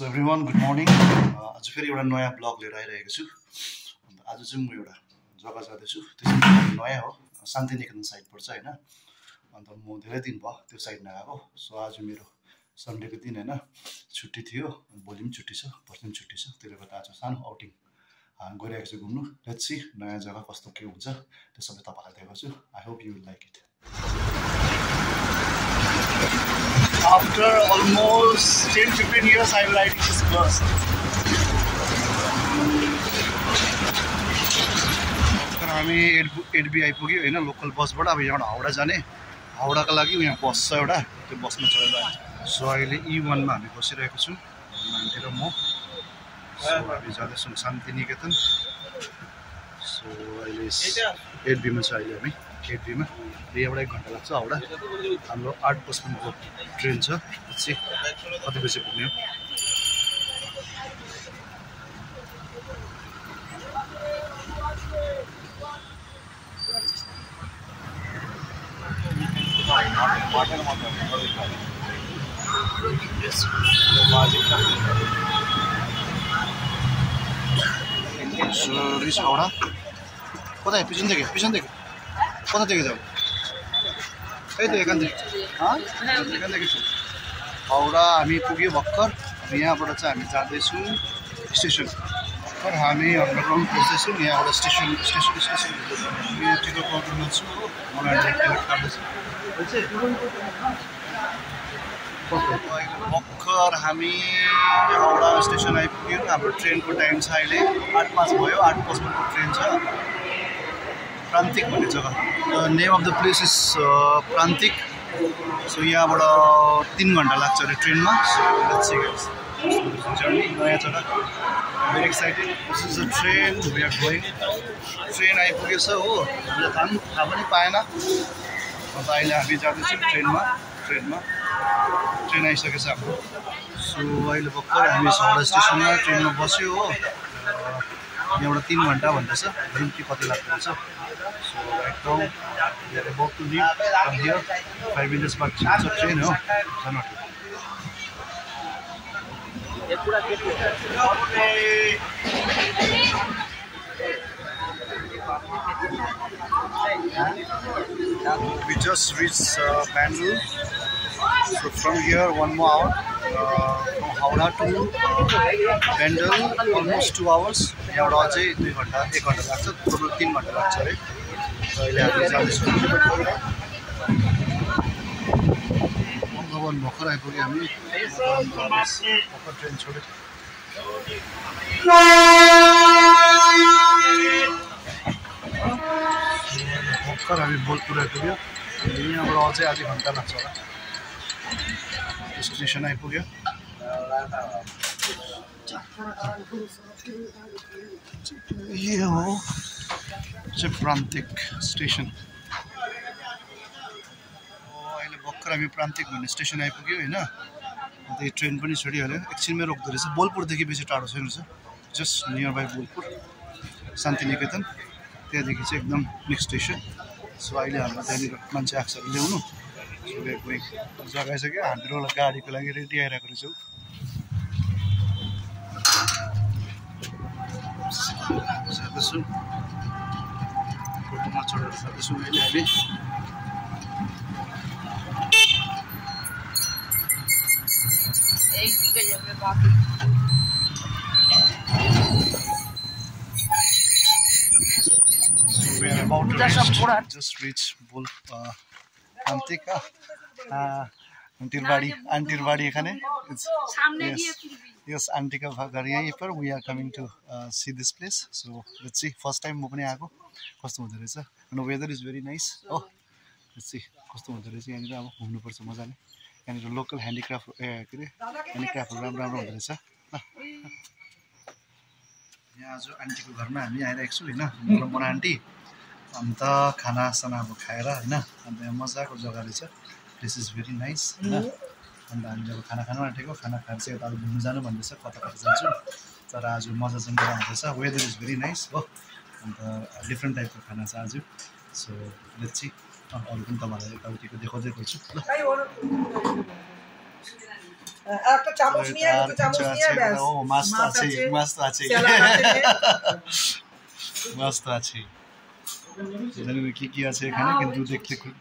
So everyone good morning. आज फेरि एउटा नयाँ ब्लग लिएर आइरहेको छु। अन्त आज चाहिँ म एउटा जग्गा जाँदैछु, त्यो चाहिँ नयाँ हो, शान्तिनिकेतन साइड पर्छ होइन। अन्त म धेरै दिन भयो त्यो साइड नआएको। सो आज मेरो सन्डेको दिन होइन, छुट्टी थियो, भोलि पनि छुट्टी छ, पर्सि पनि छुट्टी छ, त्यसले गर्दा आज सानो आउटिङ गइरहेको छु घुम्नु। लेट्स सी नयाँ जग्गा कस्तो के हुन्छ त्यो सबै तपाईँलाई देखाउँछु। I hope you will like it. After almost 10-15 years, I'm riding this bus. हामी 8B आइपुग्यो होइन, लोकल बसबाट। अब यहाँबाट हाउडा जाने, हाउडाको लागि यहाँ बस छ एउटा, त्यो बसमा चढेर आएको। सो अहिले E1 मा हामी बसिरहेको छौँ, आन्टी र म। सो हामी जाँदैछौँ शान्तिनिकेतन। सो अहिले 8B मा छ अहिले हामी, 8B मा। यहाँबाट 1 घन्टा लाग्छ हाउडा। हाम्रो 8:55 को ट्रेन छ, चाहिँ कति बजी पुग्ने हो। रिच हाउडा कता पिछन देखियो कता देखियो जाऊ है त एकान्तिक छु। हाउडा हामी पुग्यो भर्खर। यहाँबाट चाहिँ हामी जाँदैछौँ स्टेसन। भर्खर हामी अन्डरग्राउन्ड पस्दैछौँ। यहाँबाट स्टेसन टिकट काउन्टरमा छु हो, मलाई टिकट काट्दैछु। भर्खर हामी हाउडा स्टेसन आइपुग्यौँ। हाम्रो ट्रेनको टाइम छ अहिले 8:05 भयो, 8:55 को ट्रेन छ। प्रान्तिक भन्ने जग्गा, name of the place is Prantik. So यहाँबाट 3 घन्टा लाग्छ अरे ट्रेनमा। So let's see guys, journey नयाँ जग्गा, very excited. This is a train, we are going. Train आइपुगेछ हो, हामीलाई थाहा पनि पाएन। अन्त अहिले हामी जाँदैछौँ ट्रेनमा। ट्रेन आइसकेछ हाम्रो। सो अहिले भर्खर हामी हाउडा स्टेसनमा ट्रेनमा बस्यो हो। यहाँबाट 3 घन्टा भन्दैछ, हेरौँ के कति लाग्दो रहेछ। So right now we are about to leave from here. 5 minutes बाद छ ट्रेन हो, जानु आँट्यो। We just reached Bandul. So from here 1 more hour, from Howrah to Bandul almost 2 hours. यहाँबाट अझै 2 घन्टा 1 घन्टा लाग्छ, टोटल 3 घन्टा लाग्छ अरे। अहिले हामी जाँदैछौँ। भवन भर्खर आइपुग्यो हामी, भर्खर ट्रेन छोड्यो। भर्खर हामी बोलपुर आइपुग्यो। यहाँबाट अझै आधी घन्टा लाग्छ होला। स्टेसन आइपुग्यो। यो हो चाहिँ प्रान्तिक स्टेसन। अहिले भर्खर हामी प्रान्तिक भन्ने स्टेसन आइपुग्यो होइन। अन्त यो ट्रेन पनि छोडिहाल्यो, एकछिनमै रोक्दो रहेछ। बोलपुरदेखि बेसी टाढो छैन रहेछ, just near by Bolpur Shantiniketan. त्यहाँदेखि चाहिँ एकदम नेक्स्ट स्टेसन। सो अहिले हाम्रो त्यहाँनिर मान्छे आएको छ ल्याउनु। जग्गा आइसक्यो, हाम्रो गाडीको लागि रेडी आइरहेको रहेछौँ। जाँदैछौँ, टोटोमा चढेर जाँदैछौँ अहिले हामी। Just reach Praantik. आंटीर बाड़ी एखाने। Yes, आंटी का घर यहीं पर। We are coming to see this place. So let's see. First time म पनि आएको, कस्तो हुँदो रहेछ। And the weather is very nice. Oh, let's see कस्तो हुँदो रहेछ यहाँनिर। अब घुम्नुपर्छ मजाले। यहाँनिर लोकल ह्यान्डिक्राफ्ट ह्यान्डिक्राफ्टहरू राम्रो हुँदो रहेछ ल। यहाँ आज आन्टीको घरमा हामी आइरहेको छौँ होइन, मेरो आन्टी। अन्त खानासाना अब खाएर होइन, अन्त यहाँ मजाको जग्गा रहेछ। प्लेस इज भेरी नाइस होइन। अन्त हामीले अब खाना खानु आँटेको, खाना खाएर चाहिँ यता घुम्नु जानु भन्दैछ, कता जान्छु। तर आज मजा चाहिँ गरेर आउँदैछ, वेदर इज भेरी नाइस हो। अन्त डिफ्रेन्ट टाइपको खाना छ आज। सो लेट्स सी, अरू पनि तपाईँहरूलाई यताउतिको देखाउँदै गर्छु ल। একটা চামচ নিয়ে ব্যাস ও মাছ তো আছে মাছ তো আছে জানি না কি কি আছে এখানে কিন্তু দেখতে খুব